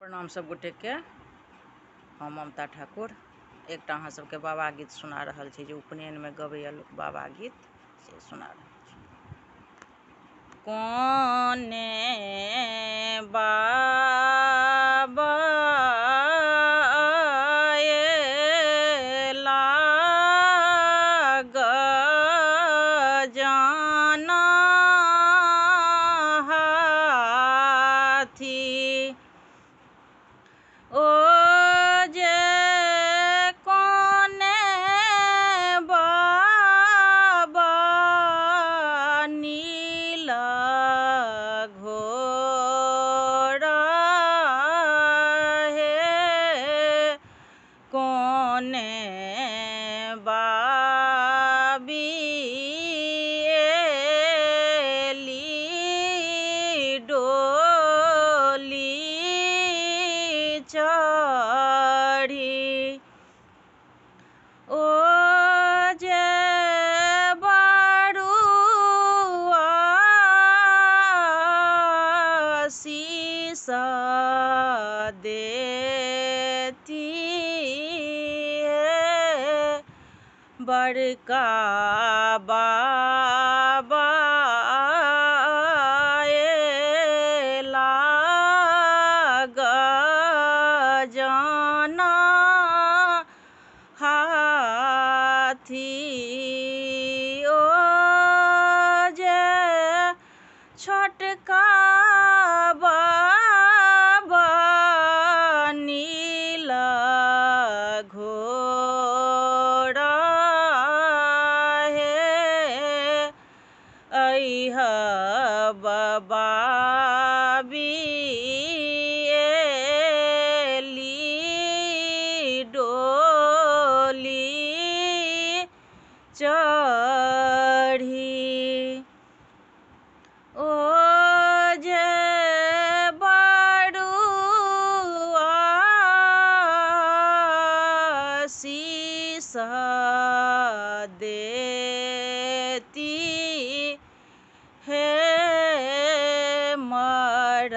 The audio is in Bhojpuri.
प्रणाम सब गोटे के। हम ममता ठाकुर एकटा अहाँ सबके बाबा गीत सुना रहल छी जे उपनयन में गबैया लोक बाबा गीत से सुना रहल छी। कोने बाबा अएला गजाना हाथी, ओ जे कोने बाबा नील घोड़ा हे, कोने बाबी एली डोली चढ़ी, ओ जे बड़ुआ शीस देती है, बड़का बाबा अएला गजाना हाथी, ओ जे छोटका बाबा नील घोड़ा हे, अइह बाबी एली डोली चढ़ी, ओ जे बड़ुआ शीस देती है, मरबा